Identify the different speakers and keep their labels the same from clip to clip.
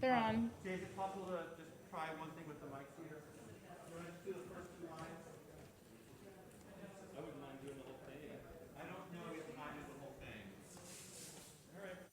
Speaker 1: They're on.
Speaker 2: Jay, is it possible to just try one thing with the mics here? You want to just do the first two lines?
Speaker 3: I wouldn't mind doing the whole thing.
Speaker 2: I don't know if I do the whole thing.
Speaker 3: All right.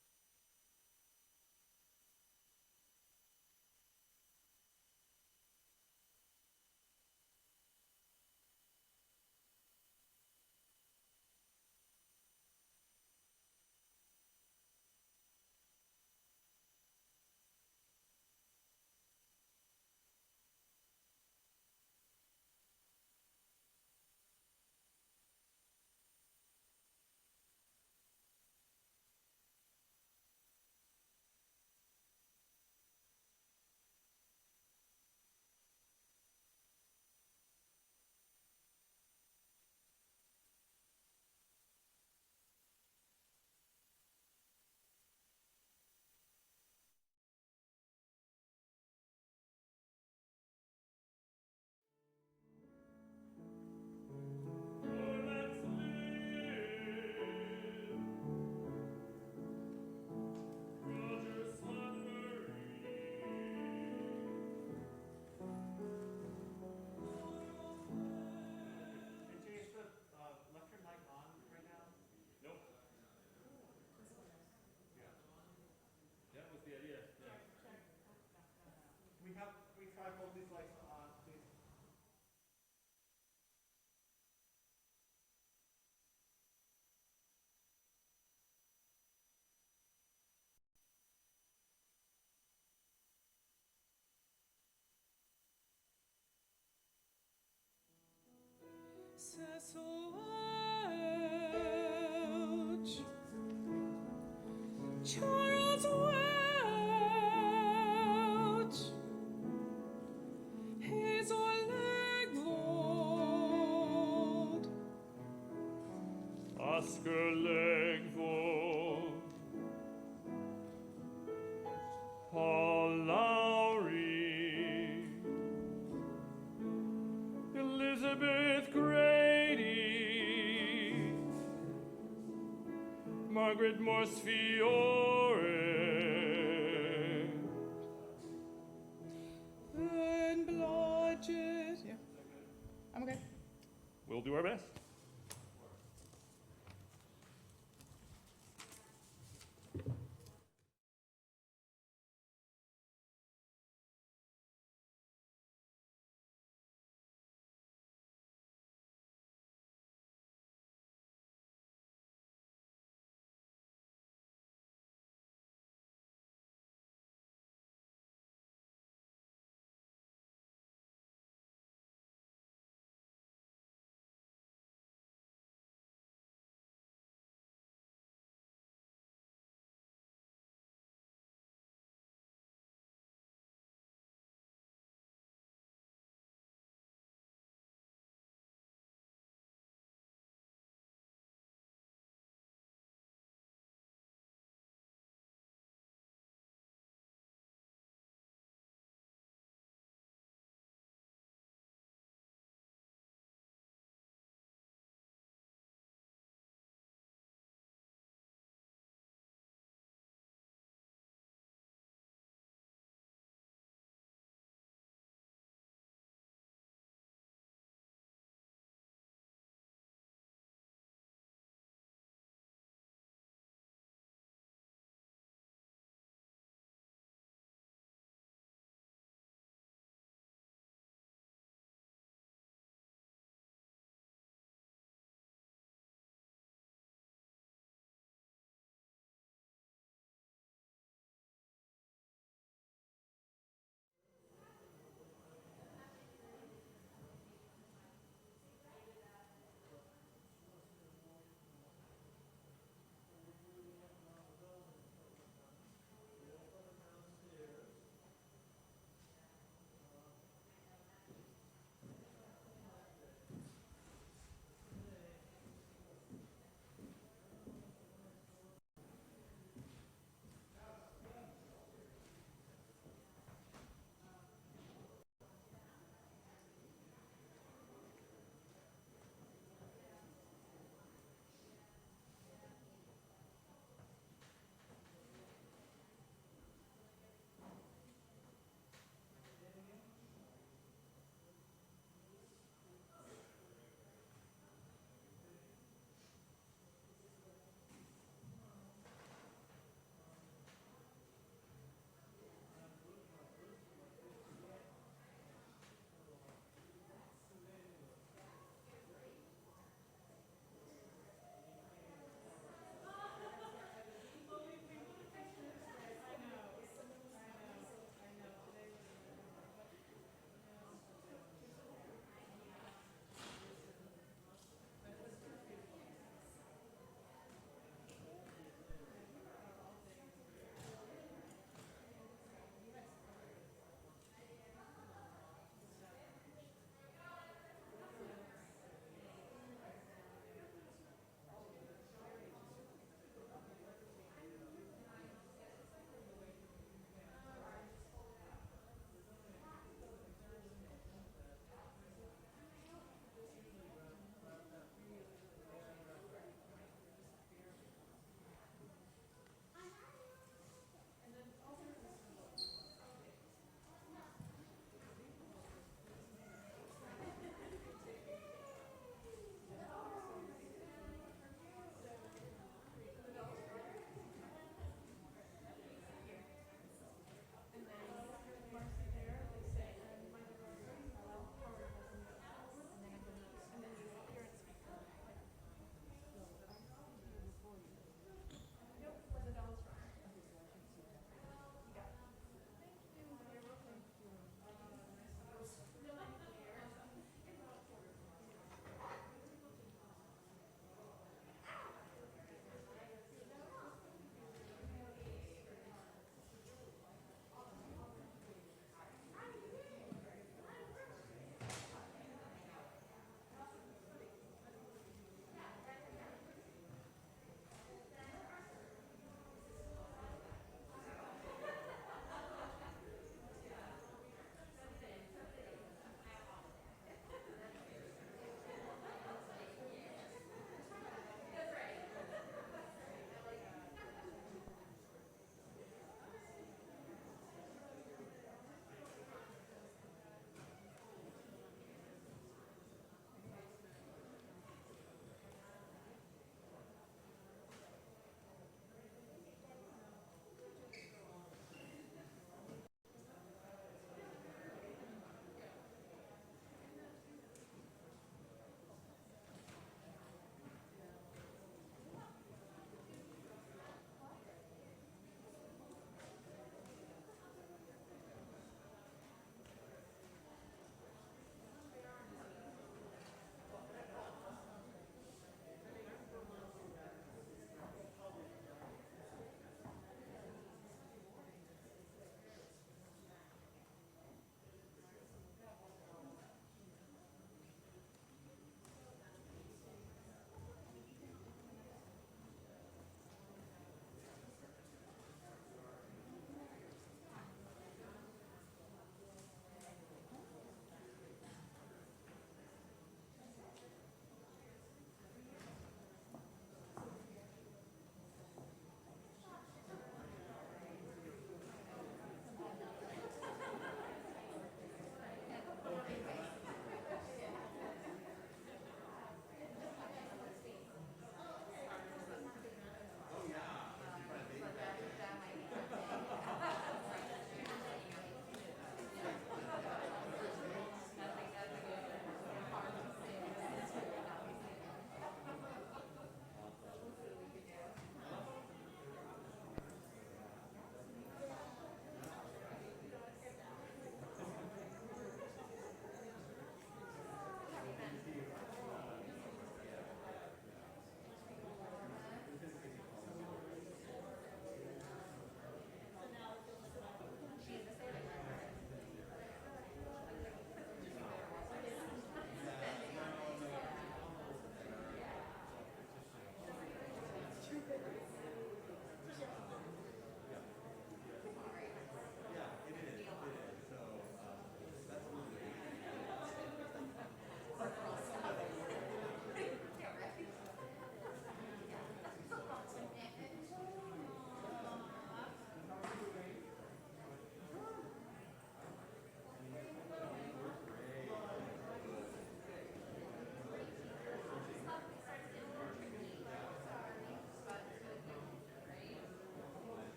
Speaker 2: And Jay, is the left turn mic on right now?
Speaker 3: Nope.
Speaker 2: Yeah.
Speaker 3: That was the idea. Yeah.
Speaker 2: Can we try both these lights on, please?
Speaker 4: Cecil Welch, Charles Welch, Hazel Legvold,
Speaker 3: Oscar Legvold, Paul Lowry, Elizabeth Grady, Margaret Morse Fiore,
Speaker 4: Ben Blodgett. Yeah, I'm okay.
Speaker 3: we'll do our best.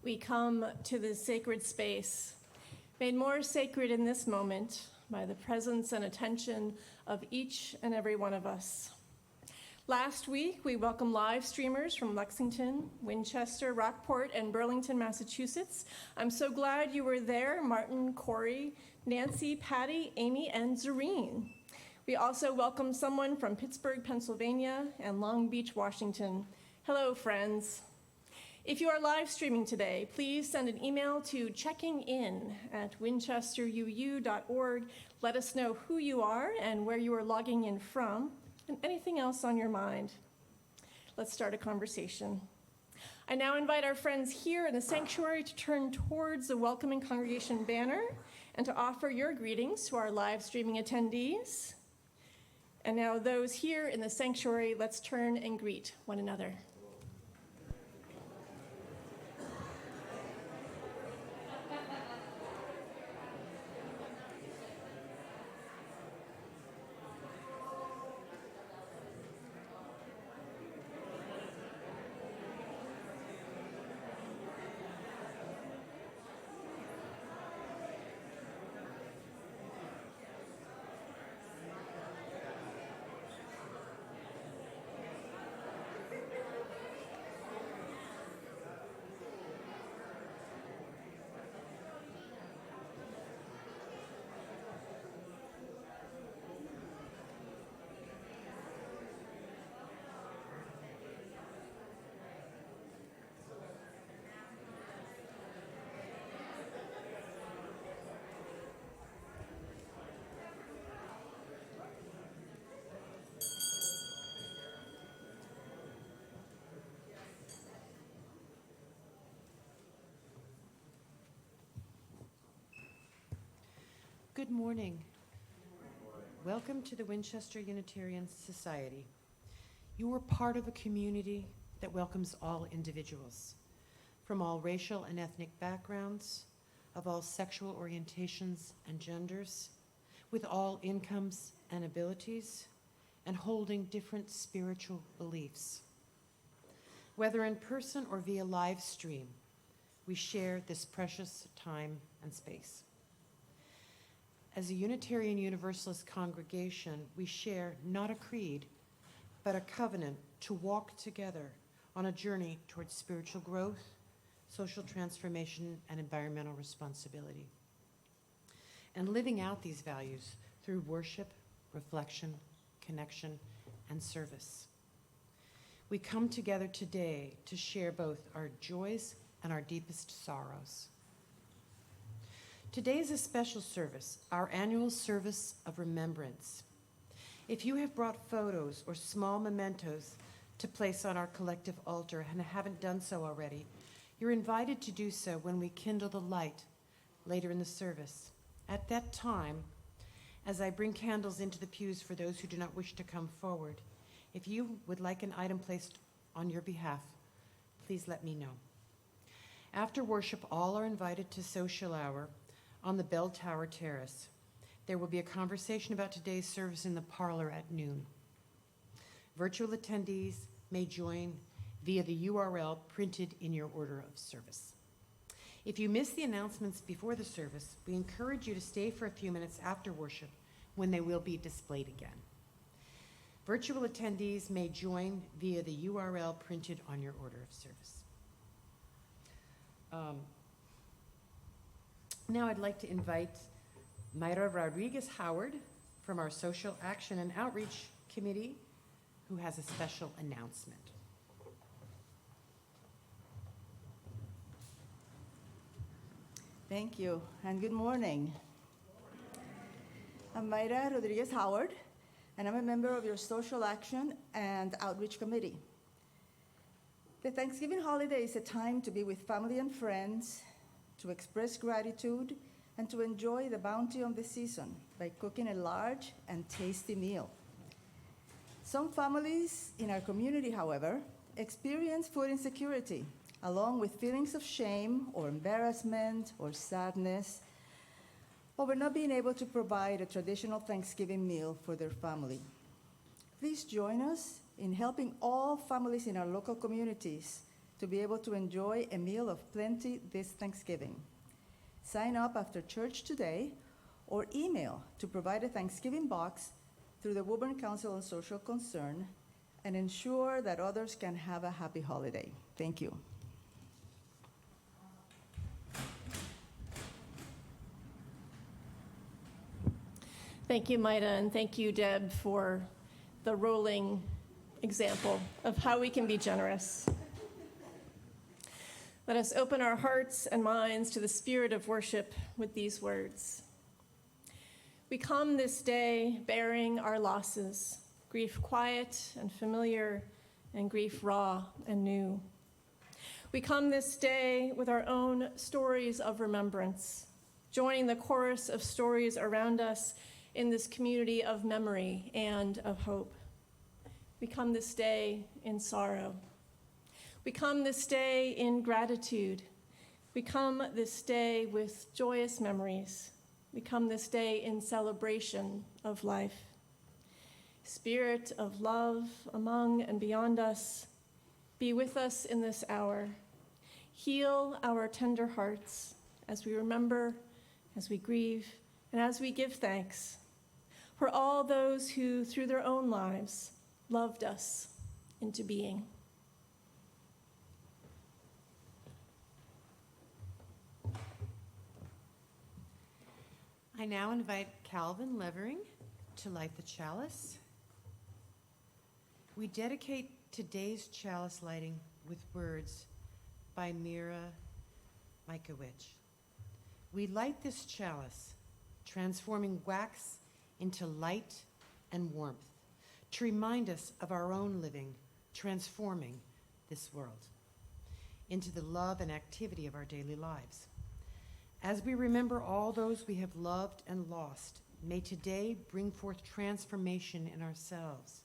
Speaker 1: we come to this sacred space, made more sacred in this moment by the presence and attention of each and every one of us. Last week, we welcomed live streamers from Lexington, Winchester, Rockport, and Burlington, Massachusetts. I'm so glad you were there, Martin, Corey, Nancy, Patty, Amy, and Zareen. We also welcomed someone from Pittsburgh, Pennsylvania, and Long Beach, Washington. Hello, friends. If you are live streaming today, please send an email to checkingin@winchesteruu.org. Let us know who you are and where you are logging in from, and anything else on your mind. Let's start a conversation. I now invite our friends here in the sanctuary to turn towards the welcoming congregation banner and to offer your greetings to our live streaming attendees. And now those here in the sanctuary, let's turn and greet one another.
Speaker 5: Good morning. Welcome to the Winchester Unitarian Society. You are part of a community that welcomes all individuals, from all racial and ethnic backgrounds, of all sexual orientations and genders, with all incomes and abilities, and holding different spiritual beliefs. Whether in person or via live stream, we share this precious time and space. As a Unitarian Universalist congregation, we share not a creed, but a covenant to walk together on a journey towards spiritual growth, social transformation, and environmental responsibility. And living out these values through worship, reflection, connection, and service. We come together today to share both our joys and our deepest sorrows. Today is a special service, our annual service of remembrance. If you have brought photos or small mementos to place on our collective altar and haven't done so already, you're invited to do so when we kindle the light later in the service. At that time, as I bring candles into the pews for those who do not wish to come forward, if you would like an item placed on your behalf, please let me know. After worship, all are invited to social hour on the Bell Tower Terrace. There will be a conversation about today's service in the parlor at noon. Virtual attendees may join via the URL printed in your order of service. If you missed the announcements before the service, we encourage you to stay for a few minutes after worship when they will be displayed again. Virtual attendees may join via the URL printed on your order of service. Now I'd like to invite Mayra Rodriguez-Howard from our Social Action and Outreach Committee, who has a special announcement.
Speaker 6: Thank you, and good morning. I'm Mayra Rodriguez-Howard, and I'm a member of your Social Action and Outreach Committee. The Thanksgiving holiday is a time to be with family and friends, to express gratitude, and to enjoy the bounty of the season by cooking a large and tasty meal. Some families in our community, however, experience food insecurity, along with feelings of shame or embarrassment or sadness over not being able to provide a traditional Thanksgiving meal for their family. Please join us in helping all families in our local communities to be able to enjoy a meal of plenty this Thanksgiving. Sign up after church today or email to provide a Thanksgiving box through the Woburn Council on Social Concern and ensure that others can have a happy holiday. Thank you.
Speaker 1: Thank you, Maida, and thank you, Deb, for the rolling example of how we can be generous. Let us open our hearts and minds to the spirit of worship with these words. We come this day bearing our losses, grief quiet and familiar, and grief raw and new. We come this day with our own stories of remembrance, joining the chorus of stories around us in this community of memory and of hope. We come this day in sorrow. We come this day in gratitude. We come this day with joyous memories. We come this day in celebration of life. Spirit of love among and beyond us, be with us in this hour. Heal our tender hearts as we remember, as we grieve, and as we give thanks for all those who, through their own lives, loved us into being.
Speaker 5: I now invite Calvin Levering to light the chalice. We dedicate today's chalice lighting with words by Mira Majkowicz. We light this chalice, transforming wax into light and warmth, to remind us of our own living, transforming this world into the love and activity of our daily lives. As we remember all those we have loved and lost, may today bring forth transformation in ourselves,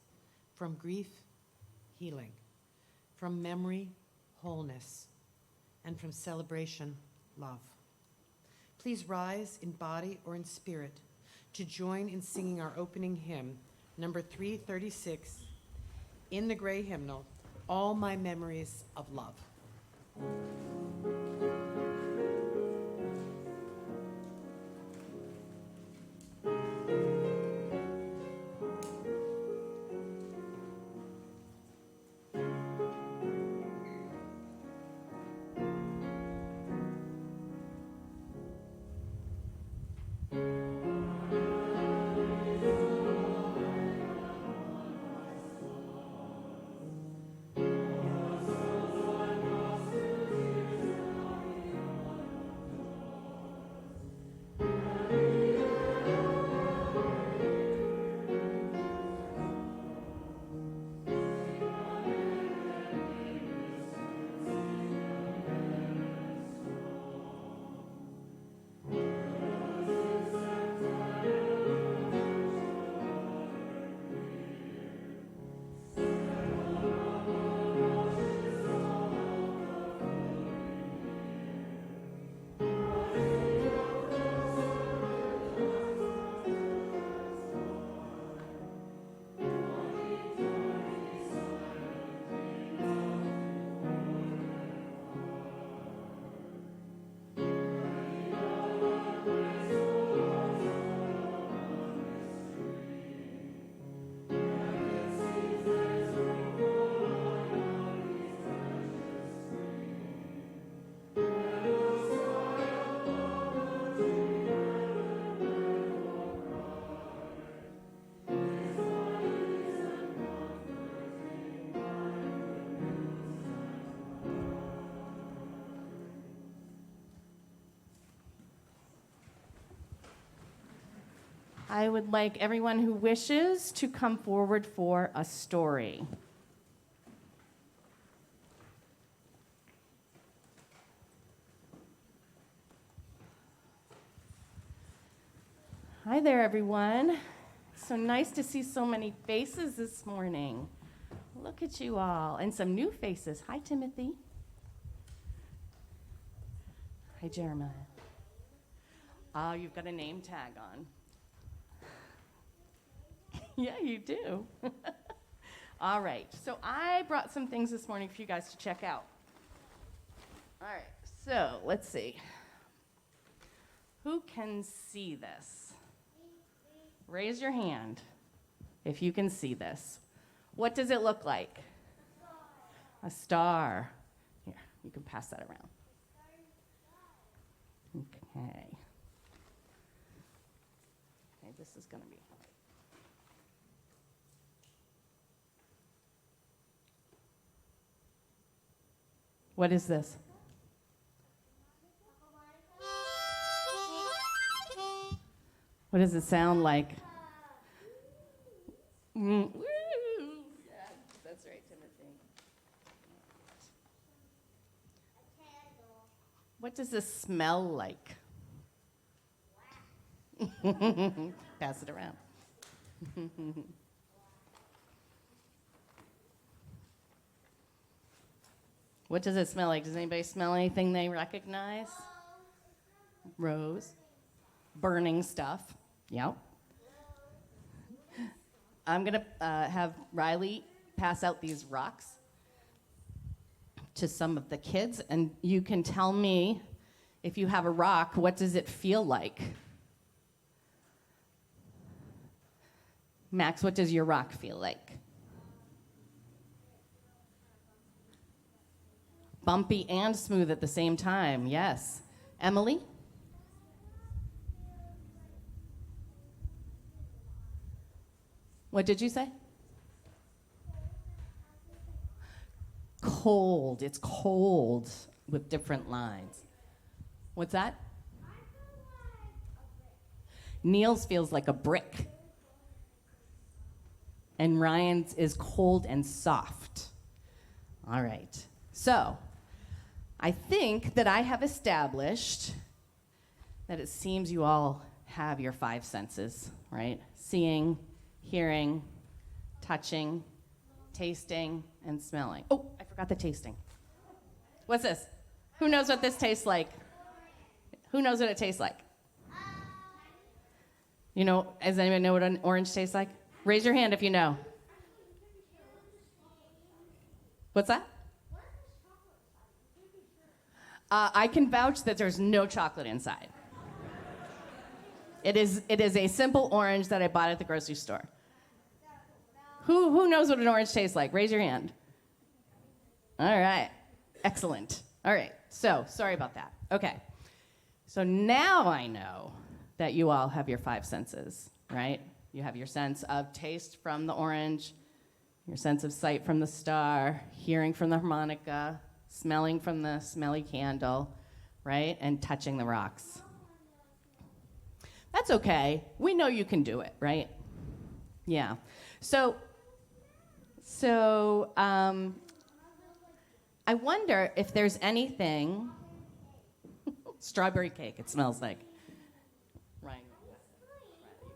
Speaker 5: from grief, healing, from memory, wholeness, and from celebration, love. Please rise in body or in spirit to join in singing our opening hymn, number 336, in the gray hymnal, All My Memories of Love.
Speaker 7: I would like everyone who wishes to come forward for a story. Hi there, everyone. So nice to see so many faces this morning. Look at you all, and some new faces. Hi, Timothy. Hi, Jeremiah. Oh, you've got a name tag on. Yeah, you do. All right, so I brought some things this morning for you guys to check out. All right, so let's see. Who can see this? Raise your hand if you can see this. What does it look like? A star. Here, you can pass that around. Okay. Okay, this is going to be hard. What is this? What does it sound like? Woo! Yeah, that's right, Timothy. What does this smell like? Pass it around. What does it smell like? Does anybody smell anything they recognize? Rose. Burning stuff. Yep. I'm going to have Riley pass out these rocks to some of the kids, and you can tell me if you have a rock, what does it feel like? Max, what does your rock feel like? Bumpy and smooth at the same time, yes. Emily? What did you say? Cold. It's cold with different lines. What's that? Neil's feels like a brick. And Ryan's is cold and soft. All right. So, I think that I have established that it seems you all have your 5 senses, right? Seeing, hearing, touching, tasting, and smelling. Oh, I forgot the tasting. What's this? Who knows what this tastes like? Who knows what it tastes like? You know, does anyone know what an orange tastes like? Raise your hand if you know. What's that? I can vouch that there's no chocolate inside. It is a simple orange that I bought at the grocery store. Who knows what an orange tastes like? Raise your hand. All right. Excellent. All right. So, sorry about that. Okay. So now I know that you all have your 5 senses, right? You have your sense of taste from the orange, your sense of sight from the star, hearing from the harmonica, smelling from the smelly candle, right? And touching the rocks. That's okay. We know you can do it, right? Yeah. So I wonder if there's anything. Strawberry cake, it smells like. Ryan, you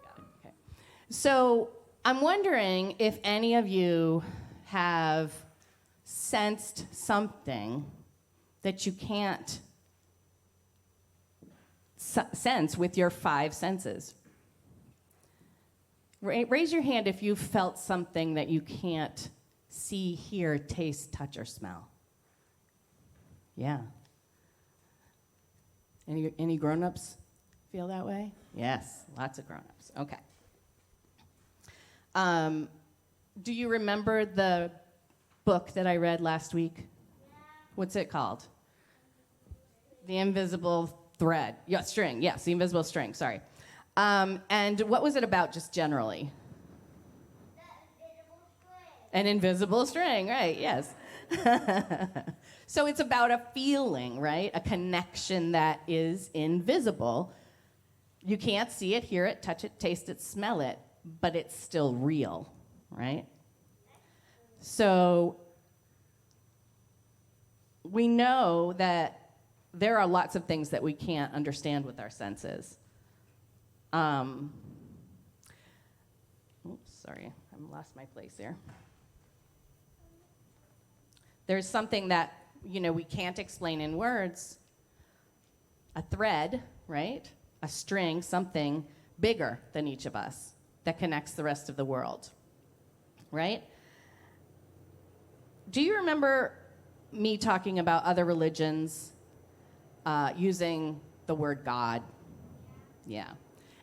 Speaker 7: got it. Okay. So I'm wondering if any of you have sensed something that you can't sense with your 5 senses. Raise your hand if you felt something that you can't see, hear, taste, touch, or smell. Yeah. Any grown-ups feel that way? Yes, lots of grown-ups. Okay. Do you remember the book that I read last week? Yeah. What's it called? The Invisible Thread. Yeah, string. Yes, The Invisible String. Sorry. And what was it about, just generally? An invisible string, right? Yes. So it's about a feeling, right? A connection that is invisible. You can't see it, hear it, touch it, taste it, smell it, but it's still real, right? So we know that there are lots of things that we can't understand with our senses. Oops, sorry, I lost my place there. There's something that, we can't explain in words. A thread, right? A string, something bigger than each of us that connects the rest of the world, right? Do you remember me talking about other religions using the word God. Yeah.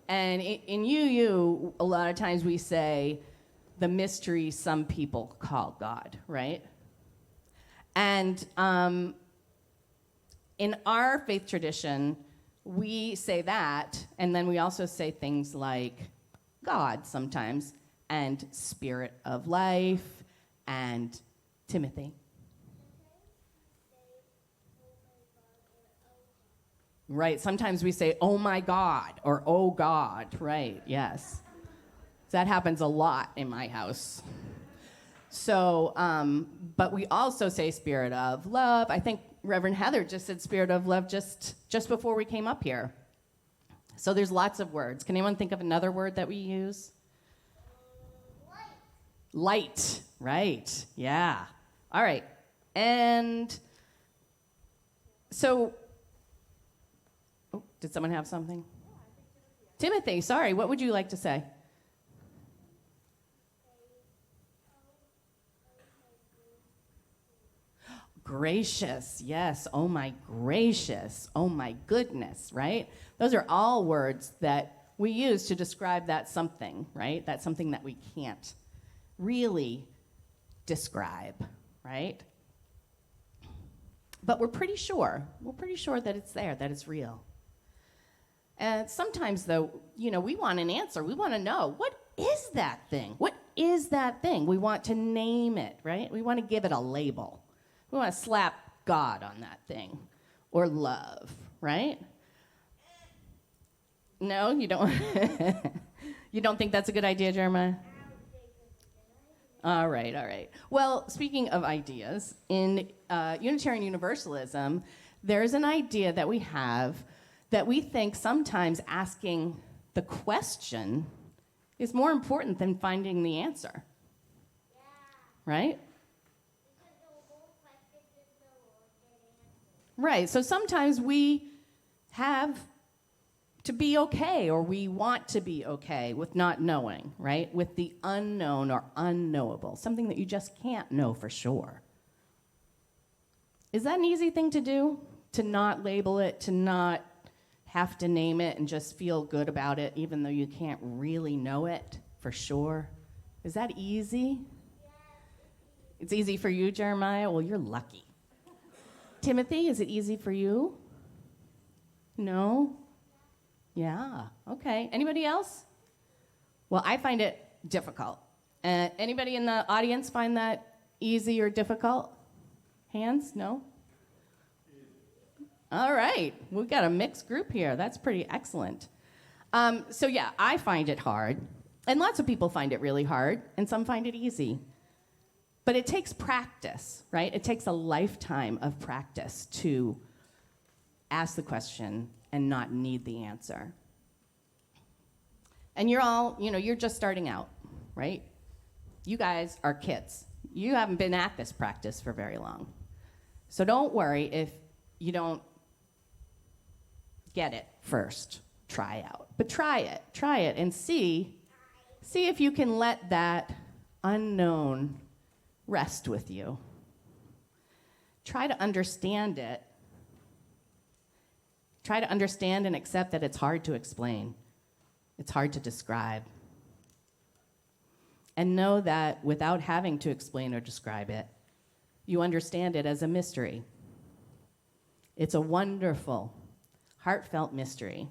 Speaker 7: And in UU, a lot of times we say the mystery some people call God, right? And in our faith tradition, we say that, and then we also say things like God sometimes, and Spirit of Life, and Timothy. Right, sometimes we say, oh my God, or oh God, right, yes. That happens a lot in my house. So, but we also say Spirit of Love. I think Reverend Heather just said Spirit of Love just before we came up here. So there's lots of words. Can anyone think of another word that we use? Light, right, yeah. All right, and so, oh, did someone have something? Timothy, sorry, what would you like to say? Gracious, yes, oh my gracious, oh my goodness, right? Those are all words that we use to describe that something, right? That's something that we can't really describe, right? But we're pretty sure that it's there, that it's real. And sometimes, though, you know, we want an answer. We want to know, what is that thing? What is that thing? We want to name it, right? We want to give it a label. We want to slap God on that thing, or love, right? No, you don't. You don't think that's a good idea, Jeremiah? All right. Well, speaking of ideas, in Unitarian Universalism, there's an idea that we have that we think sometimes asking the question is more important than finding the answer. Yeah. Right? Right, so sometimes we have to be okay, or we want to be okay with not knowing, right? With the unknown or unknowable, something that you just can't know for sure. Is that an easy thing to do? To not label it, to not have to name it and just feel good about it, even though you can't really know it for sure? Is that easy? It's easy for you, Jeremiah? Well, you're lucky. Timothy, is it easy for you? No? Yeah, okay. Anybody else? Well, I find it difficult. Anybody in the audience find that easy or difficult? Hands? No? All right, we've got a mixed group here. That's pretty excellent. So yeah, I find it hard, and lots of people find it really hard, and some find it easy. But it takes practice, right? It takes a lifetime of practice to ask the question and not need the answer. And you're all, you're just starting out, right? You guys are kids. You haven't been at this practice for very long. So don't worry if you don't get it first. Try out. But try it and see if you can let that unknown rest with you. Try to understand it. Try to understand and accept that it's hard to explain. It's hard to describe. And know that without having to explain or describe it, you understand it as a mystery. It's a wonderful, heartfelt mystery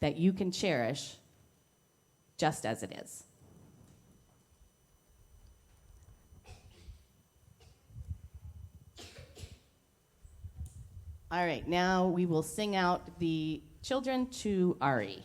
Speaker 7: that you can cherish just as it is. All right, now we will sing out the children to Ari.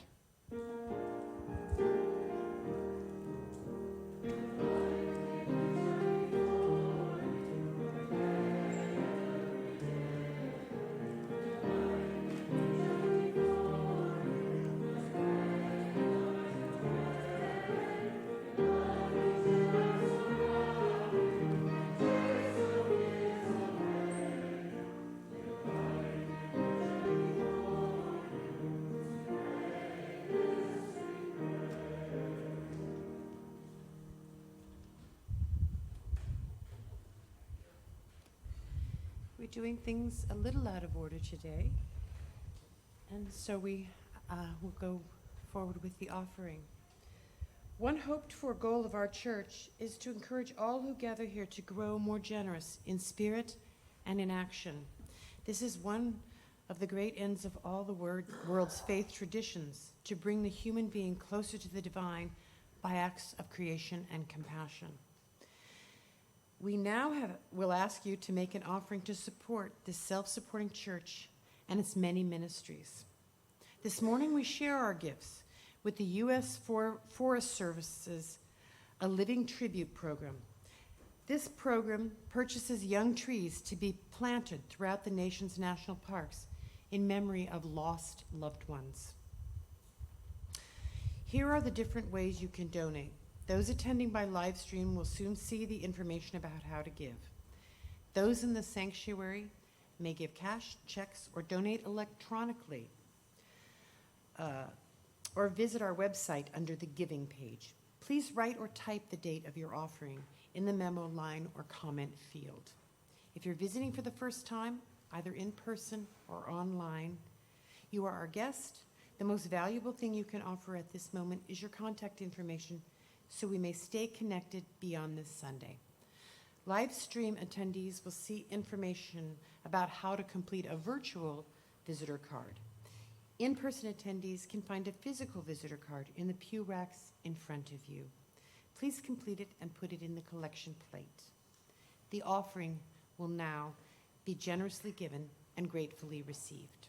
Speaker 5: We're doing things a little out of order today. And so we will go forward with the offering. One hoped-for goal of our church is to encourage all who gather here to grow more generous in spirit and in action. This is one of the great ends of all the world's faith traditions, to bring the human being closer to the divine by acts of creation and compassion. We now will ask you to make an offering to support this self-supporting church and its many ministries. This morning we share our gifts with the U.S. Forest Service's A Living Tribute program. This program purchases young trees to be planted throughout the nation's national parks in memory of lost loved ones. Here are the different ways you can donate. Those attending by live stream will soon see the information about how to give. Those in the sanctuary may give cash, checks, or donate electronically, or visit our website under the Giving page. Please write or type the date of your offering in the memo line or comment field. If you're visiting for the first time, either in person or online, you are our guest. The most valuable thing you can offer at this moment is your contact information, so we may stay connected beyond this Sunday. Live stream attendees will see information about how to complete a virtual visitor card. In-person attendees can find a physical visitor card in the pew racks in front of you. Please complete it and put it in the collection plate. The offering will now be generously given and gratefully received.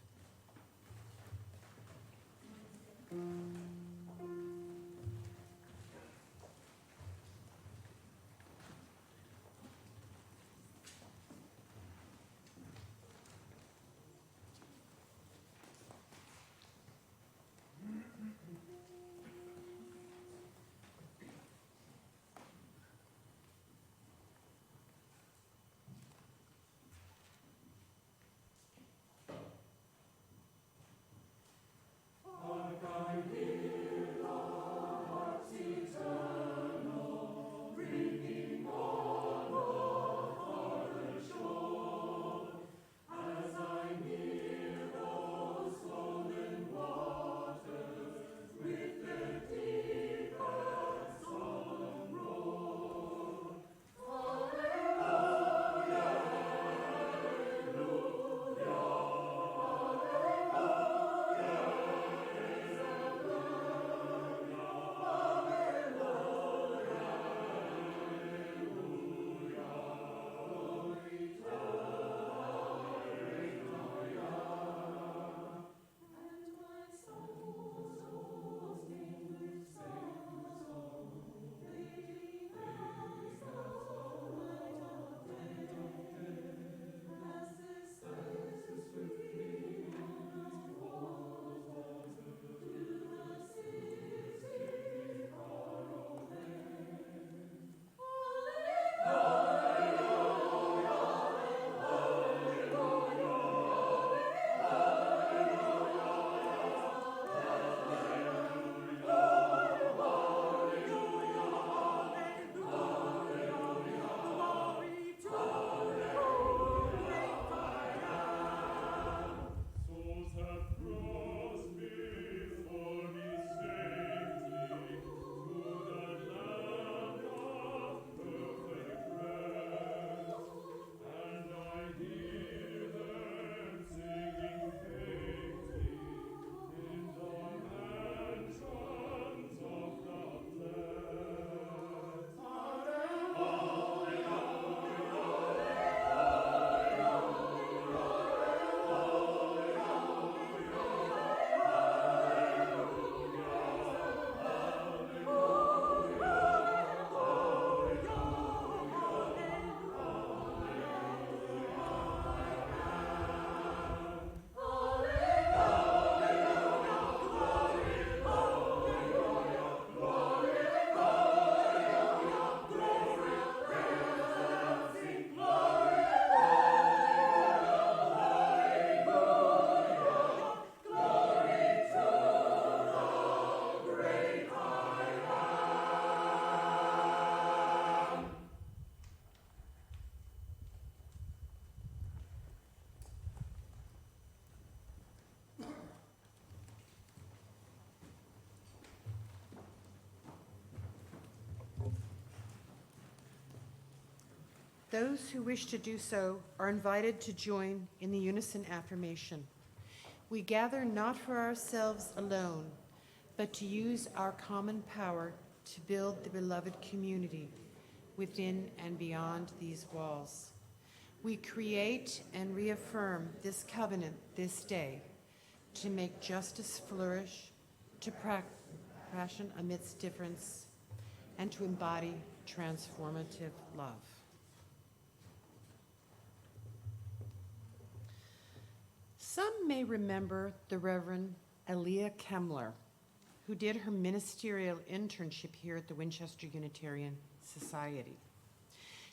Speaker 3: Our God,
Speaker 5: Those who wish to do so are invited to join in the unison affirmation. We gather not for ourselves alone, but to use our common power to build the beloved community within and beyond these walls. We create and reaffirm this covenant this day to make justice flourish, to passion amidst difference, and to embody transformative love. Some may remember the Reverend Aaliyah Kemmler, who did her ministerial internship here at the Winchester Unitarian Society.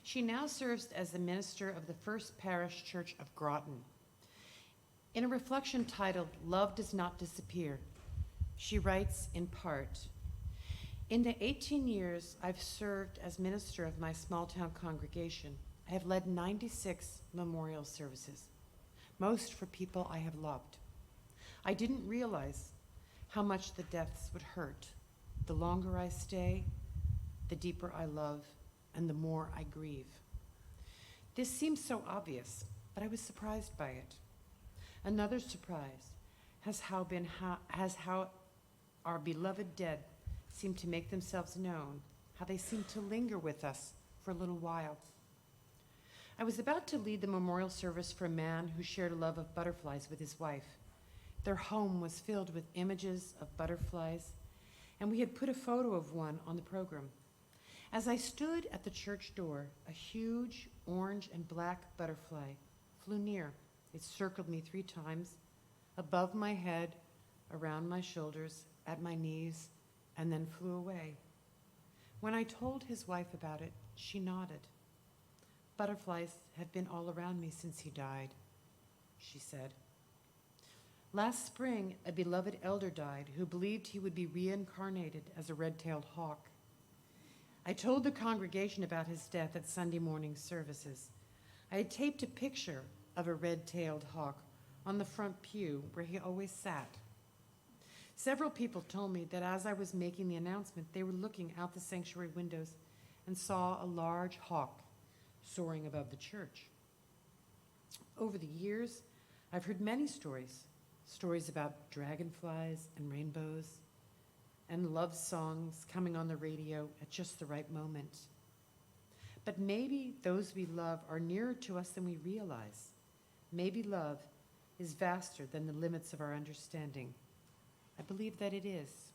Speaker 5: She now serves as the minister of the First Parish Church of Groton. In a reflection titled, "Love Does Not Disappear," she writes in part, "In the 18 years I've served as minister of my small-town congregation, I have led 96 memorial services, most for people I have loved. I didn't realize how much the deaths would hurt. The longer I stay, the deeper I love, and the more I grieve. This seems so obvious, but I was surprised by it. Another surprise has how our beloved dead seem to make themselves known, how they seem to linger with us for a little while. I was about to lead the memorial service for a man who shared a love of butterflies with his wife. Their home was filled with images of butterflies, and we had put a photo of one on the program. As I stood at the church door, a huge orange and black butterfly flew near. It circled me 3 times, above my head, around my shoulders, at my knees, and then flew away. When I told his wife about it, she nodded. Butterflies have been all around me since he died," she said. Last spring, a beloved elder died who believed he would be reincarnated as a red-tailed hawk. I told the congregation about his death at Sunday morning services. I had taped a picture of a red-tailed hawk on the front pew where he always sat. Several people told me that as I was making the announcement, they were looking out the sanctuary windows and saw a large hawk soaring above the church. Over the years, I've heard many stories about dragonflies and rainbows, and love songs coming on the radio at just the right moment. But maybe those we love are nearer to us than we realize. Maybe love is vaster than the limits of our understanding. I believe that it is.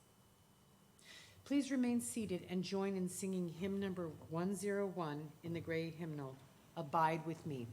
Speaker 5: Please remain seated and join in singing hymn number 101 in the gray hymnal, "Abide with Me."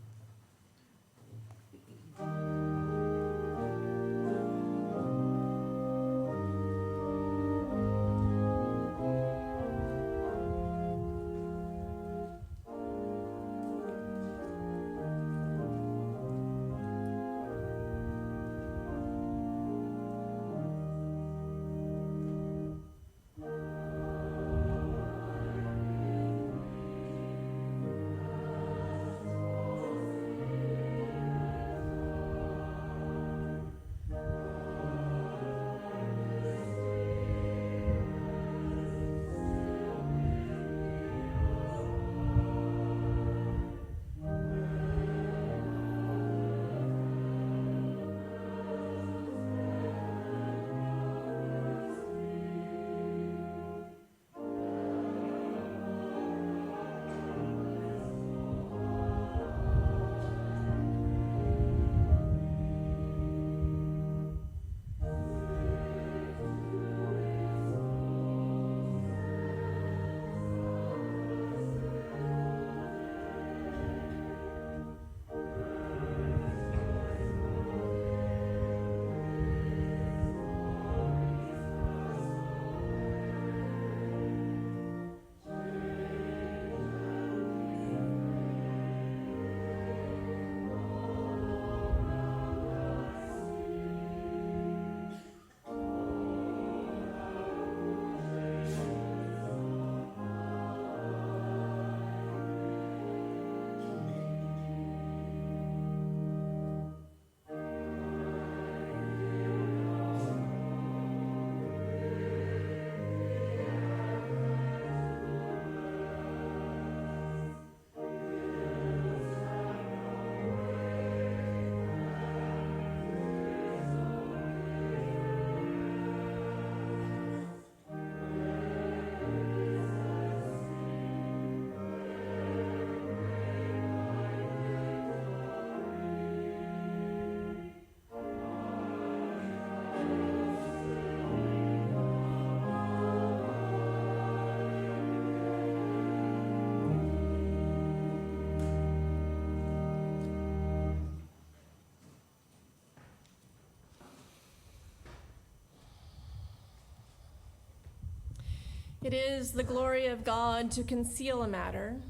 Speaker 1: It is the glory of God to conceal a matter.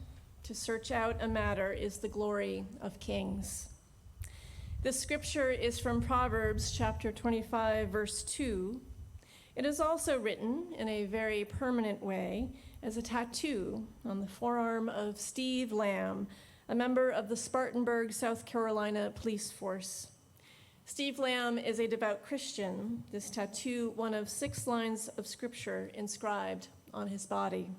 Speaker 1: To search out a matter is the glory of kings. This scripture is from Proverbs chapter 25, verse 2. It is also written in a very permanent way as a tattoo on the forearm of Steve Lamb, a member of the Spartanburg, South Carolina police force. Steve Lamb is a devout Christian. This tattoo, one of 6 lines of scripture inscribed on his body.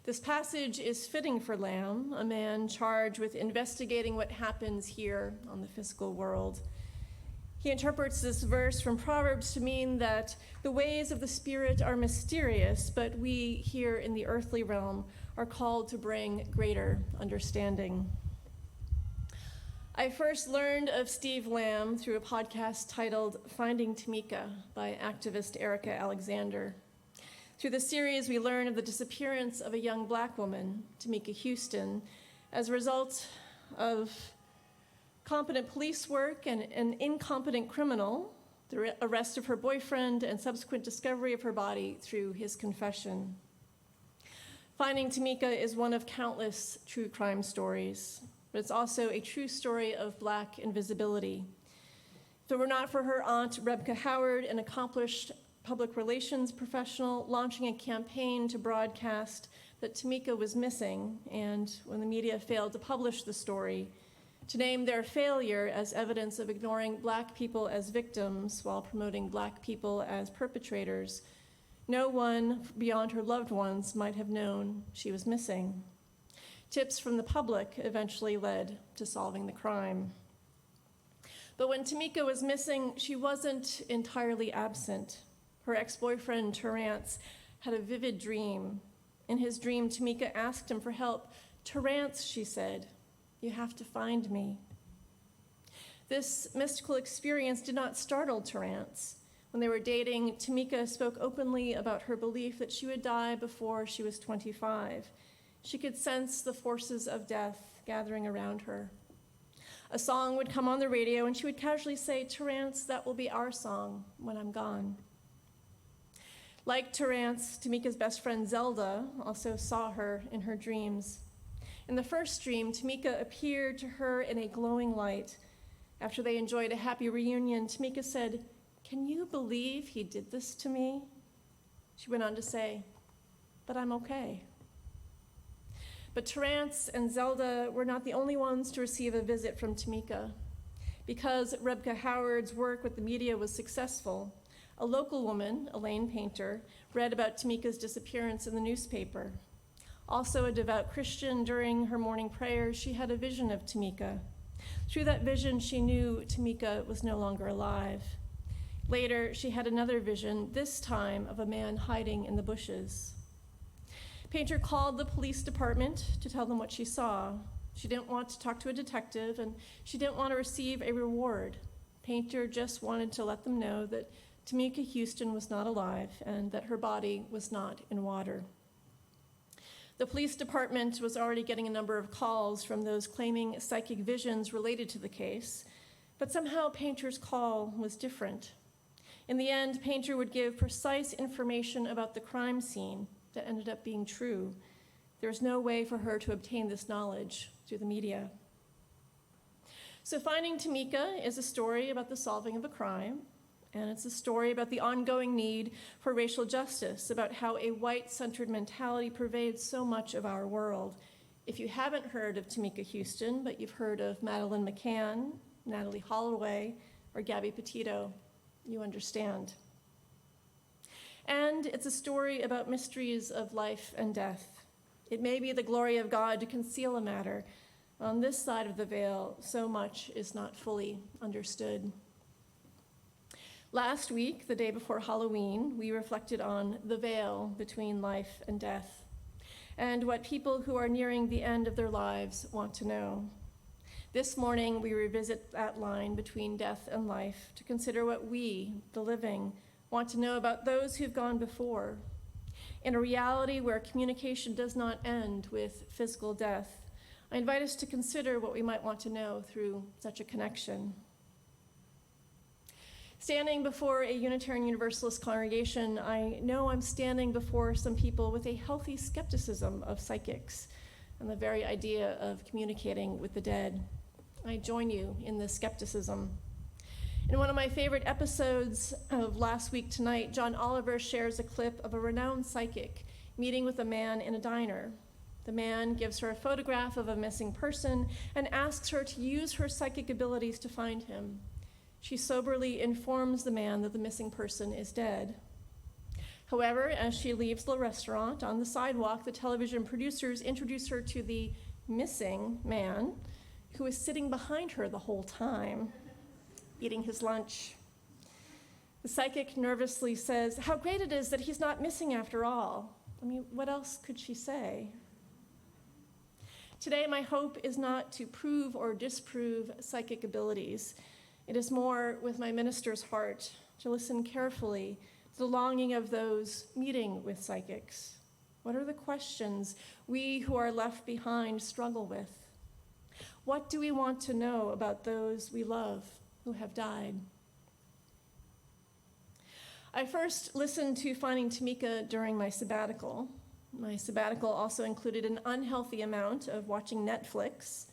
Speaker 1: This passage is fitting for Lamb, a man charged with investigating what happens here on the physical world. He interprets this verse from Proverbs to mean that the ways of the Spirit are mysterious, but we here in the earthly realm are called to bring greater understanding. I first learned of Steve Lamb through a podcast titled Finding Tamika by activist Erica Alexander. Through the series, we learn of the disappearance of a young Black woman, Tamika Houston, as a result of competent police work and an incompetent criminal, the arrest of her boyfriend, and subsequent discovery of her body through his confession. Finding Tamika is one of countless true crime stories, but it's also a true story of Black invisibility. If it were not for her aunt, Rebecca Howard, an accomplished public relations professional, launching a campaign to broadcast that Tamika was missing, and when the media failed to publish the story, to name their failure as evidence of ignoring Black people as victims while promoting Black people as perpetrators, no one beyond her loved ones might have known she was missing. Tips from the public eventually led to solving the crime. But when Tamika was missing, she wasn't entirely absent. Her ex-boyfriend, Terrance, had a vivid dream. In his dream, Tamika asked him for help. "Terrance," she said, "you have to find me." This mystical experience did not startle Terrance. When they were dating, Tamika spoke openly about her belief that she would die before she was 25. She could sense the forces of death gathering around her. A song would come on the radio, and she would casually say, "Terrance, that will be our song when I'm gone." Like Terrance, Tamika's best friend Zelda also saw her in her dreams. In the first dream, Tamika appeared to her in a glowing light. After they enjoyed a happy reunion, Tamika said, "Can you believe he did this to me?" She went on to say, "But I'm okay." But Terrance and Zelda were not the only ones to receive a visit from Tamika. Because Rebecca Howard's work with the media was successful, a local woman, Elaine Painter, read about Tamika's disappearance in the newspaper. Also a devout Christian, during her morning prayers, she had a vision of Tamika. Through that vision, she knew Tamika was no longer alive. Later, she had another vision, this time of a man hiding in the bushes. Painter called the police department to tell them what she saw. She didn't want to talk to a detective, and she didn't want to receive a reward. Painter just wanted to let them know that Tamika Houston was not alive and that her body was not in water. The police department was already getting a number of calls from those claiming psychic visions related to the case, but somehow Painter's call was different. In the end, Painter would give precise information about the crime scene that ended up being true. There was no way for her to obtain this knowledge through the media. So Finding Tamika is a story about the solving of a crime, and it's a story about the ongoing need for racial justice, about how a white-centered mentality pervades so much of our world. If you haven't heard of Tamika Houston, but you've heard of Madeleine McCann, Natalie Holloway, or Gabby Petito, you understand. And it's a story about mysteries of life and death. It may be the glory of God to conceal a matter. On this side of the veil, so much is not fully understood. Last week, the day before Halloween, we reflected on the veil between life and death, and what people who are nearing the end of their lives want to know. This morning, we revisit that line between death and life to consider what we, the living, want to know about those who've gone before. In a reality where communication does not end with physical death, I invite us to consider what we might want to know through such a connection. Standing before a Unitarian Universalist congregation, I know I'm standing before some people with a healthy skepticism of psychics and the very idea of communicating with the dead. I join you in this skepticism. In one of my favorite episodes of Last Week Tonight, John Oliver shares a clip of a renowned psychic meeting with a man in a diner. The man gives her a photograph of a missing person and asks her to use her psychic abilities to find him. She soberly informs the man that the missing person is dead. However, as she leaves the restaurant, on the sidewalk, the television producers introduce her to the missing man who is sitting behind her the whole time, eating his lunch. The psychic nervously says, "How great it is that he's not missing after all." I mean, what else could she say? Today, my hope is not to prove or disprove psychic abilities. It is more with my minister's heart to listen carefully to the longing of those meeting with psychics. What are the questions we who are left behind struggle with? What do we want to know about those we love who have died? I first listened to Finding Tamika during my sabbatical. My sabbatical also included an unhealthy amount of watching Netflix.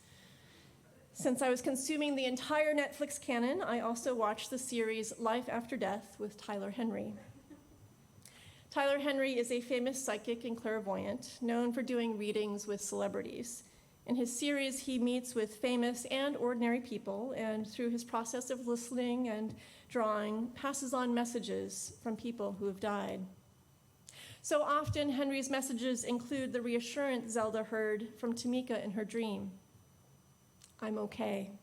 Speaker 1: Since I was consuming the entire Netflix canon, I also watched the series Life After Death with Tyler Henry. Tyler Henry is a famous psychic and clairvoyant, known for doing readings with celebrities. In his series, he meets with famous and ordinary people, and through his process of listening and drawing, passes on messages from people who have died. So often, Henry's messages include the reassurance Zelda heard from Tamika in her dream. I'm okay.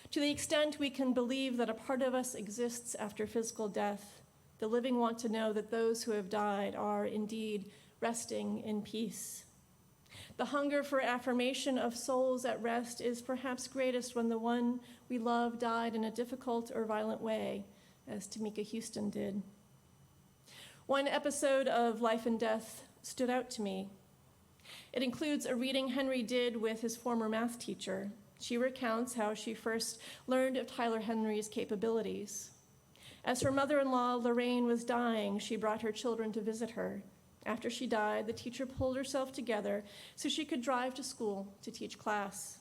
Speaker 1: To the extent we can believe that a part of us exists after physical death, the living want to know that those who have died are indeed resting in peace. The hunger for affirmation of souls at rest is perhaps greatest when the one we love died in a difficult or violent way, as Tamika Houston did. One episode of Life and Death stood out to me. It includes a reading Henry did with his former math teacher. She recounts how she first learned of Tyler Henry's capabilities. As her mother-in-law, Lorraine, was dying, she brought her children to visit her. After she died, the teacher pulled herself together so she could drive to school to teach class.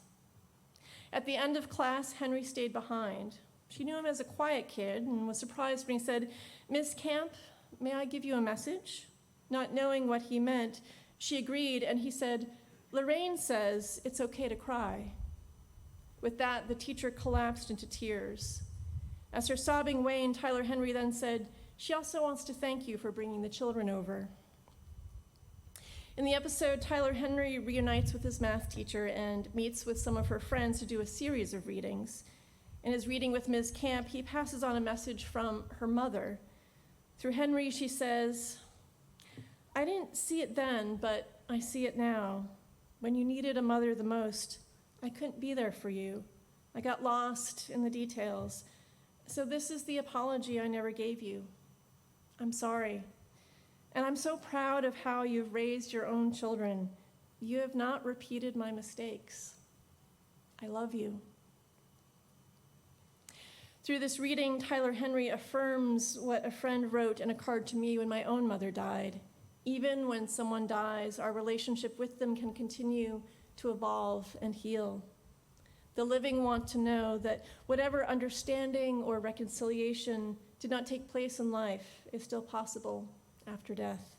Speaker 1: At the end of class, Henry stayed behind. She knew him as a quiet kid and was surprised when he said, "Miss Camp, may I give you a message?" Not knowing what he meant, she agreed, and he said, "Lorraine says it's okay to cry." With that, the teacher collapsed into tears. As her sobbing waned, Tyler Henry then said, "She also wants to thank you for bringing the children over." In the episode, Tyler Henry reunites with his math teacher and meets with some of her friends to do a series of readings. In his reading with Ms. Camp, he passes on a message from her mother. Through Henry, she says, "I didn't see it then, but I see it now. When you needed a mother the most, I couldn't be there for you. I got lost in the details. So this is the apology I never gave you. I'm sorry. And I'm so proud of how you've raised your own children. You have not repeated my mistakes. I love you." Through this reading, Tyler Henry affirms what a friend wrote in a card to me when my own mother died. Even when someone dies, our relationship with them can continue to evolve and heal. The living want to know that whatever understanding or reconciliation did not take place in life is still possible after death.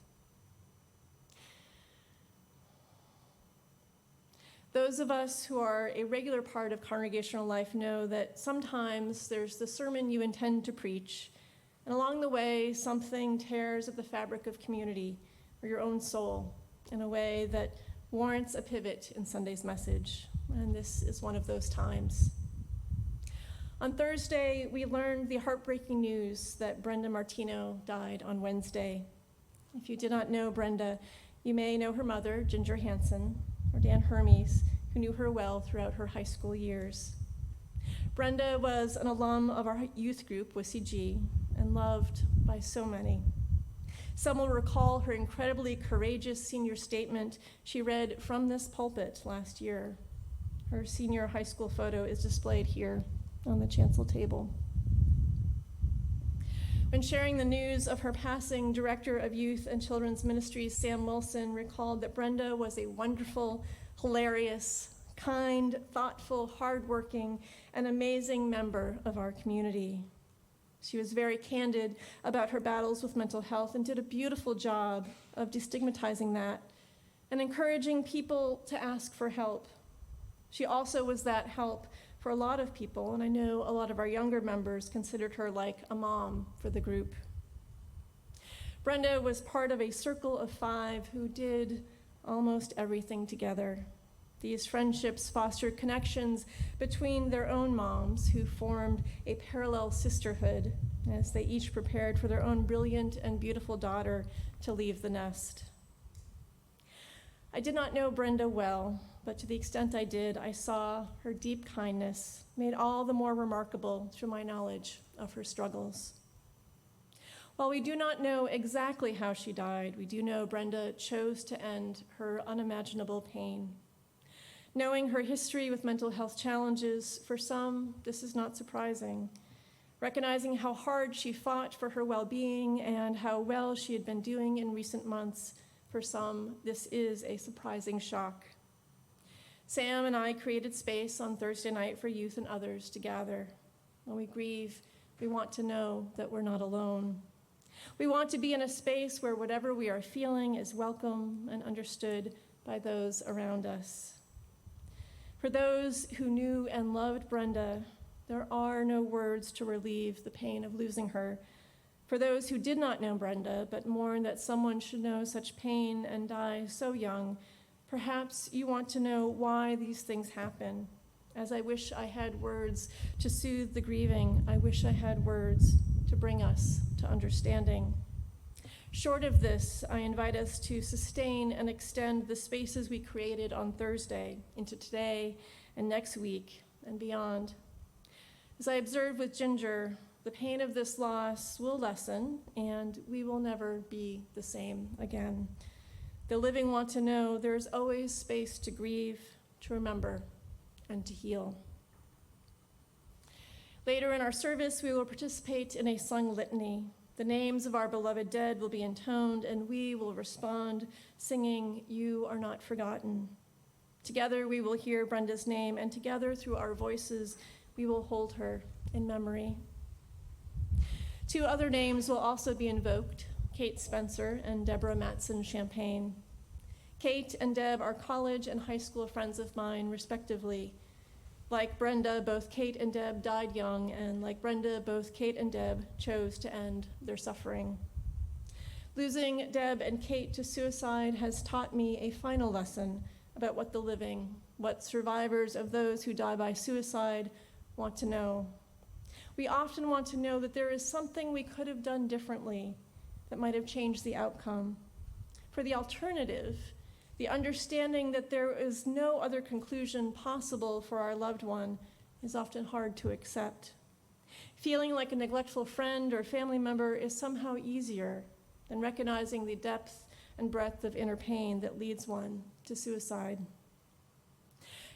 Speaker 1: Those of us who are a regular part of congregational life know that sometimes there's the sermon you intend to preach, and along the way, something tears at the fabric of community or your own soul in a way that warrants a pivot in Sunday's message, and this is one of those times. On Thursday, we learned the heartbreaking news that Brenda Martino died on Wednesday. If you did not know Brenda, you may know her mother, Ginger Hansen, or Dan Hermes, who knew her well throughout her high school years. Brenda was an alum of our youth group, WCG, and loved by so many. Some will recall her incredibly courageous senior statement she read from this pulpit last year. Her senior high school photo is displayed here on the chancel table. When sharing the news of her passing, Director of Youth and Children's Ministries Sam Wilson recalled that Brenda was a wonderful, hilarious, kind, thoughtful, hardworking, and amazing member of our community. She was very candid about her battles with mental health and did a beautiful job of destigmatizing that and encouraging people to ask for help. She also was that help for a lot of people, and I know a lot of our younger members considered her like a mom for the group. Brenda was part of a circle of 5 who did almost everything together. These friendships fostered connections between their own moms, who formed a parallel sisterhood as they each prepared for their own brilliant and beautiful daughter to leave the nest. I did not know Brenda well, but to the extent I did, I saw her deep kindness made all the more remarkable through my knowledge of her struggles. While we do not know exactly how she died, we do know Brenda chose to end her unimaginable pain. Knowing her history with mental health challenges, for some, this is not surprising. Recognizing how hard she fought for her well-being and how well she had been doing in recent months, for some, this is a surprising shock. Sam and I created space on Thursday night for youth and others to gather. When we grieve, we want to know that we're not alone. We want to be in a space where whatever we are feeling is welcome and understood by those around us. For those who knew and loved Brenda, there are no words to relieve the pain of losing her. For those who did not know Brenda, but mourn that someone should know such pain and die so young, perhaps you want to know why these things happen. As I wish I had words to soothe the grieving, I wish I had words to bring us to understanding. Short of this, I invite us to sustain and extend the spaces we created on Thursday into today and next week and beyond. As I observed with Ginger, the pain of this loss will lessen, and we will never be the same again. The living want to know there is always space to grieve, to remember, and to heal. Later in our service, we will participate in a sung litany. The names of our beloved dead will be intoned, and we will respond, singing, "You are not forgotten." Together, we will hear Brenda's name, and together, through our voices, we will hold her in memory. 2 other names will also be invoked, Kate Spencer and Deborah Matson Champagne. Kate and Deb are college and high school friends of mine, respectively. Like Brenda, both Kate and Deb died young, and like Brenda, both Kate and Deb chose to end their suffering. Losing Deb and Kate to suicide has taught me a final lesson about what the living, what survivors of those who die by suicide want to know. We often want to know that there is something we could have done differently that might have changed the outcome. For the alternative, the understanding that there is no other conclusion possible for our loved one is often hard to accept. Feeling like a neglectful friend or family member is somehow easier than recognizing the depth and breadth of inner pain that leads one to suicide.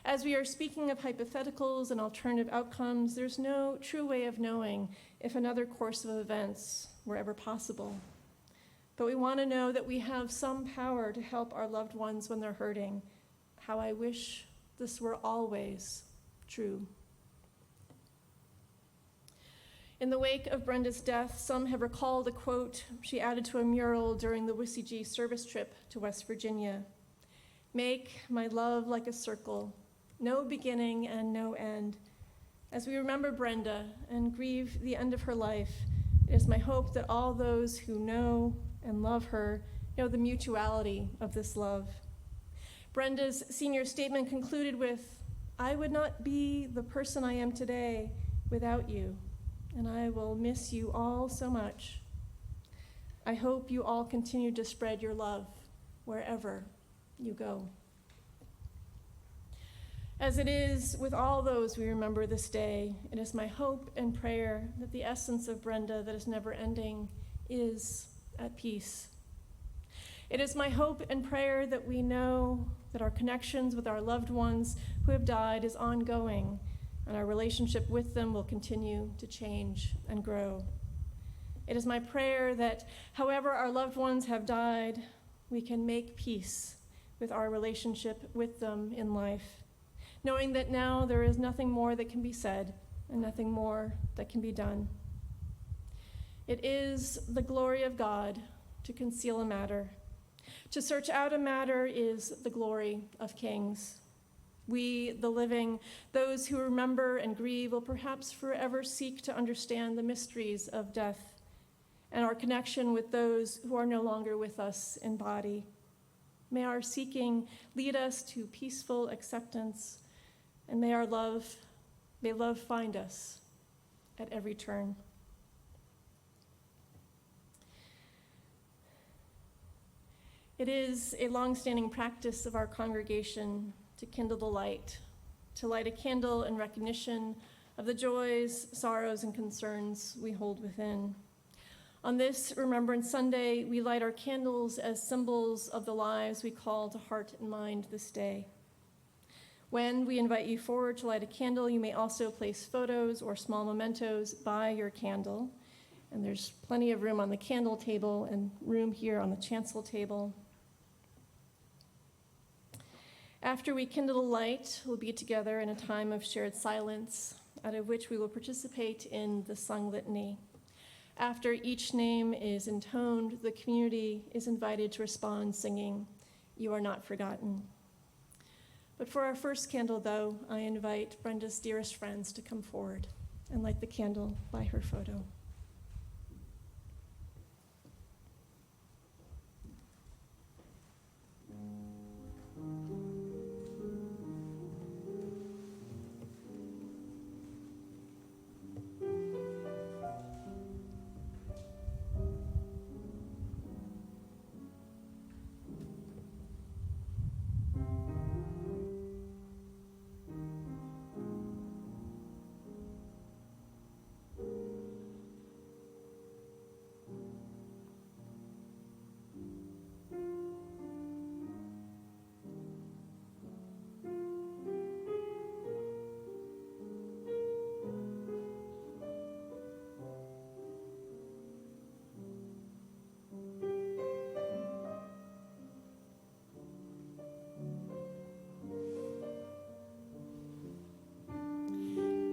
Speaker 1: As we are speaking of hypotheticals and alternative outcomes, there's no true way of knowing if another course of events were ever possible. But we want to know that we have some power to help our loved ones when they're hurting. How I wish this were always true. In the wake of Brenda's death, some have recalled a quote she added to a mural during the WCG service trip to West Virginia. "Make my love like a circle, no beginning and no end." As we remember Brenda and grieve the end of her life, it is my hope that all those who know and love her know the mutuality of this love. Brenda's senior statement concluded with, "I would not be the person I am today without you, and I will miss you all so much. I hope you all continue to spread your love wherever you go." As it is with all those we remember this day, it is my hope and prayer that the essence of Brenda that is never ending is at peace. It is my hope and prayer that we know that our connections with our loved ones who have died is ongoing, and our relationship with them will continue to change and grow. It is my prayer that however our loved ones have died, we can make peace with our relationship with them in life, knowing that now there is nothing more that can be said and nothing more that can be done. It is the glory of God to conceal a matter. To search out a matter is the glory of kings. We, the living, those who remember and grieve, will perhaps forever seek to understand the mysteries of death and our connection with those who are no longer with us in body. May our seeking lead us to peaceful acceptance, and may love find us at every turn. It is a long-standing practice of our congregation to kindle the light, to light a candle in recognition of the joys, sorrows, and concerns we hold within. On this Remembrance Sunday, we light our candles as symbols of the lives we call to heart and mind this day. When we invite you forward to light a candle, you may also place photos or small mementos by your candle. And there's plenty of room on the candle table and room here on the chancel table. After we kindle a light, we'll be together in a time of shared silence, out of which we will participate in the sung litany. After each name is intoned, the community is invited to respond singing, "You Are Not Forgotten." But for our first candle, though, I invite Brenda's dearest friends to come forward and light the candle by her photo.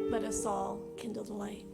Speaker 1: Let us all kindle the light.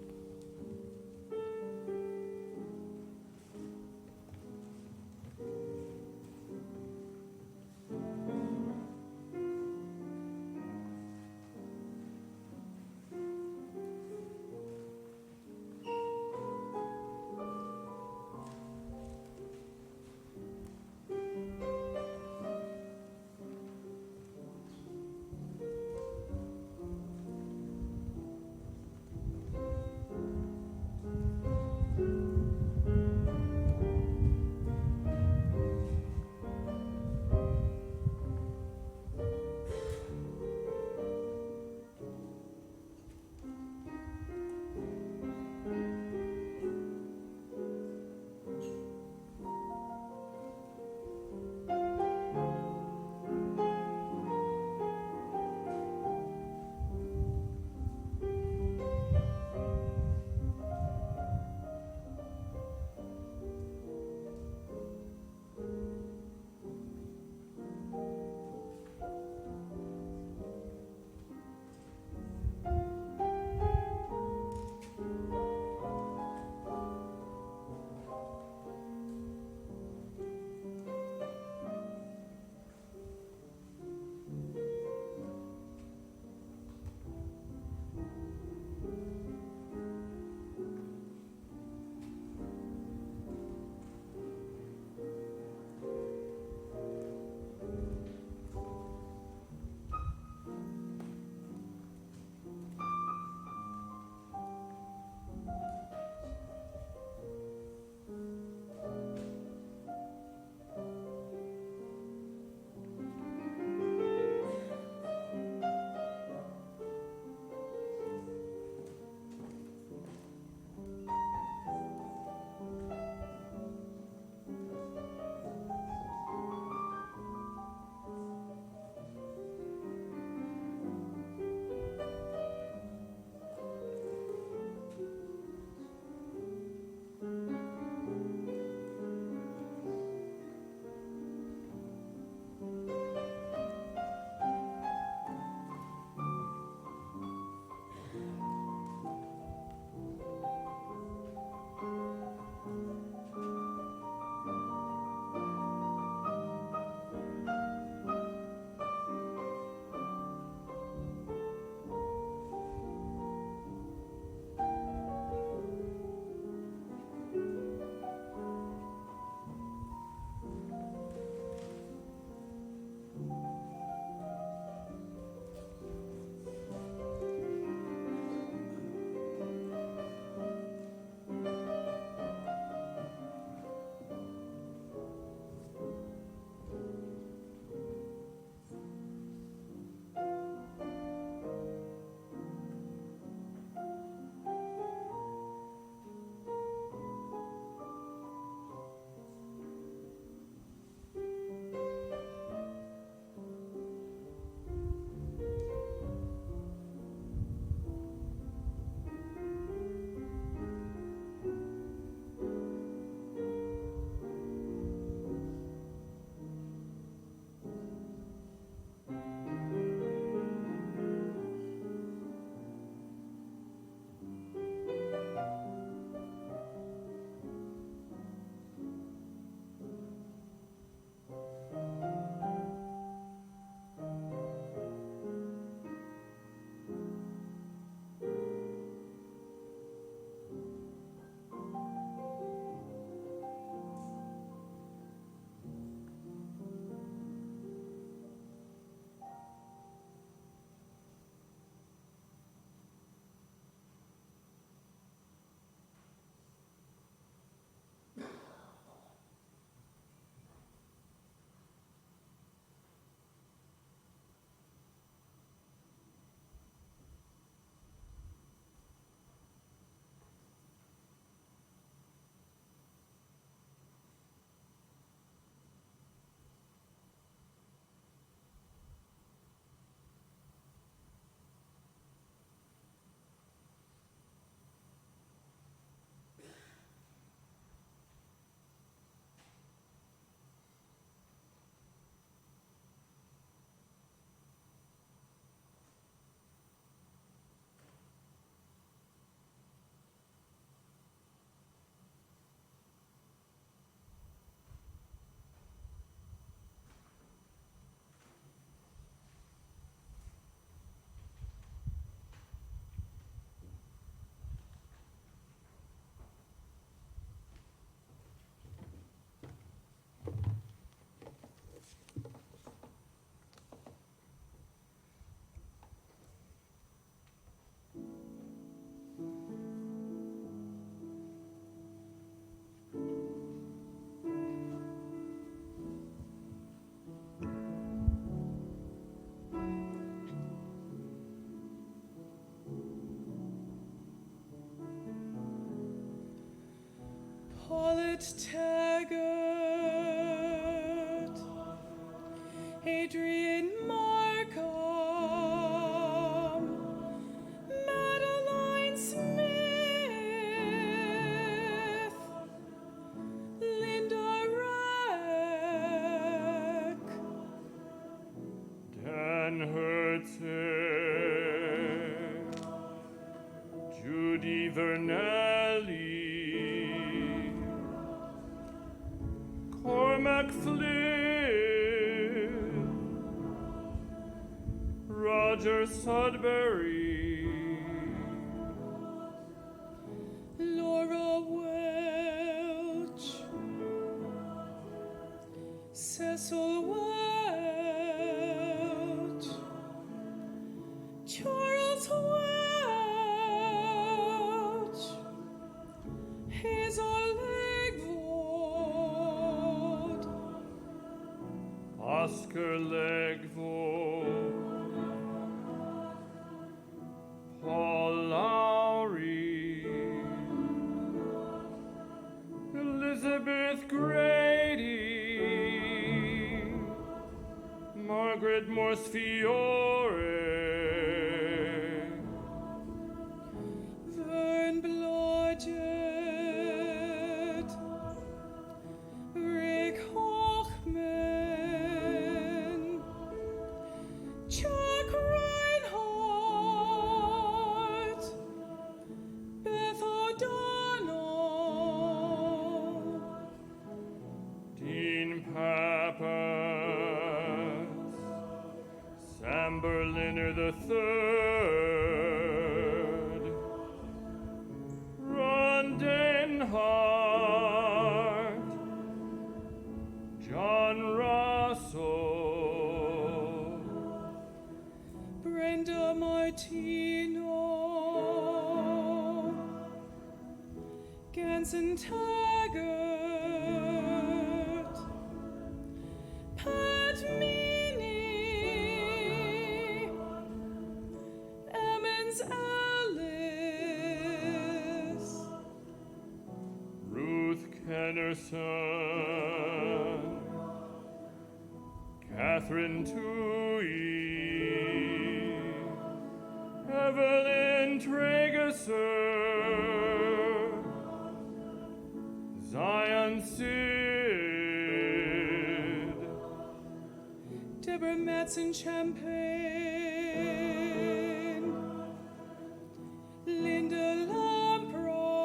Speaker 4: Charlotte Taggart, Adrian Markham, Madeline Smith, Linda Rack,
Speaker 3: Dan Hertzog, Judy Vernelli, Cormac Flynn, Roger Sudbury,
Speaker 4: Laura Welch, Cecil Welch, Charles Welch, Hazel Legvold,
Speaker 3: Oscar Legvold, Paul Lowry, Elizabeth Grady, Margaret Morse-Fiore,
Speaker 4: Vern Blodgett, Rick Hochman, Chuck Reinhardt, Beth O'Donnell,
Speaker 3: Dean Pappas, Sam Berliner III, Ron Denhart, John Russell,
Speaker 4: Brenda Martino, Ganson Taggart, Pat Meany, Emmons Ellis,
Speaker 3: Ruth Kennerson, Catherine Toohey, Evelyn Traeger, Zion Sid,
Speaker 4: Deborah Matson Champagne, Linda Lampron,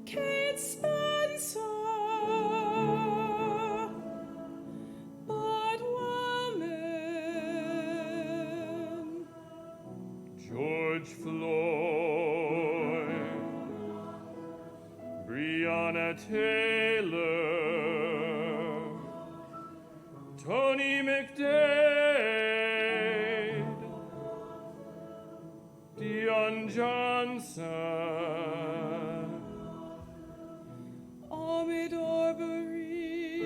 Speaker 4: Kate Spencer, Bud Wellman,
Speaker 3: George Floyd, Breonna Taylor, Tony McDade, Dion Johnson,
Speaker 4: Ahmed Arbery,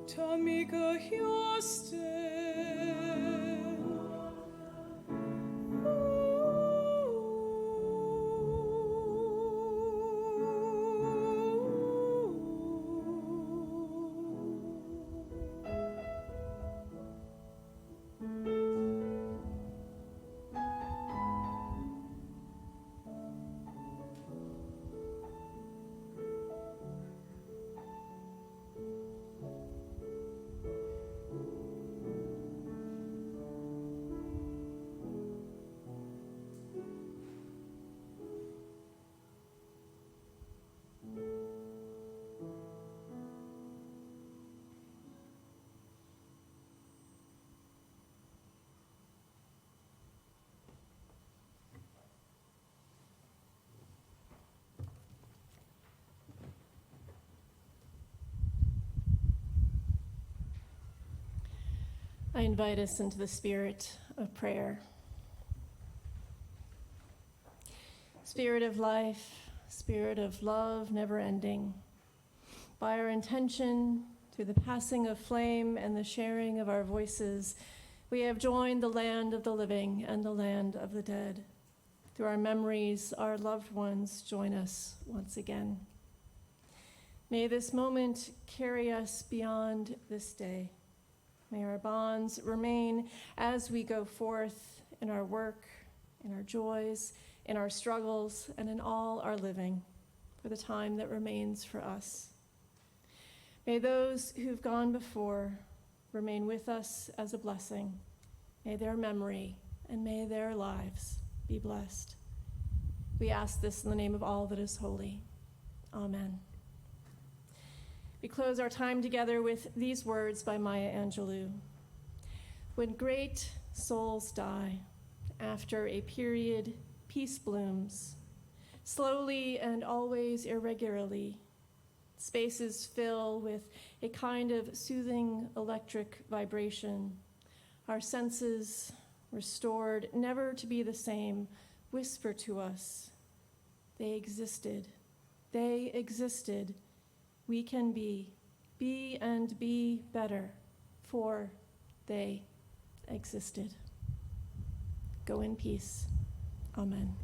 Speaker 4: Tamika Houston.
Speaker 1: I invite us into the spirit of prayer. Spirit of life, spirit of love, never ending. By our intention, through the passing of flame and the sharing of our voices, we have joined the land of the living and the land of the dead. Through our memories, our loved ones join us once again. May this moment carry us beyond this day. May our bonds remain as we go forth in our work, in our joys, in our struggles, and in all our living for the time that remains for us. May those who've gone before remain with us as a blessing. May their memory and may their lives be blessed. We ask this in the name of all that is holy. Amen. We close our time together with these words by Maya Angelou. When great souls die, after a period, peace blooms. Slowly and always irregularly, spaces fill with a kind of soothing electric vibration. Our senses, restored, never to be the same, whisper to us, they existed. They existed. We can be and be better, for they existed. Go in peace. Amen.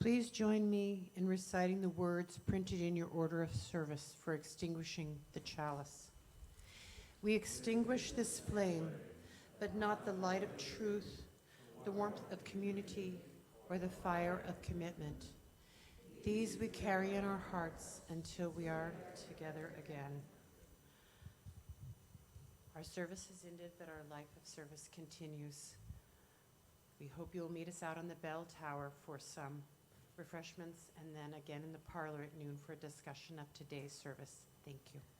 Speaker 5: Please join me in reciting the words printed in your order of service for extinguishing the chalice. We extinguish this flame, but not the light of truth, the warmth of community, or the fire of commitment. These we carry in our hearts until we are together again. Our service has ended, but our life of service continues. We hope you'll meet us out on the bell tower for some refreshments, and then again in the parlor at noon for a discussion of today's service. Thank you.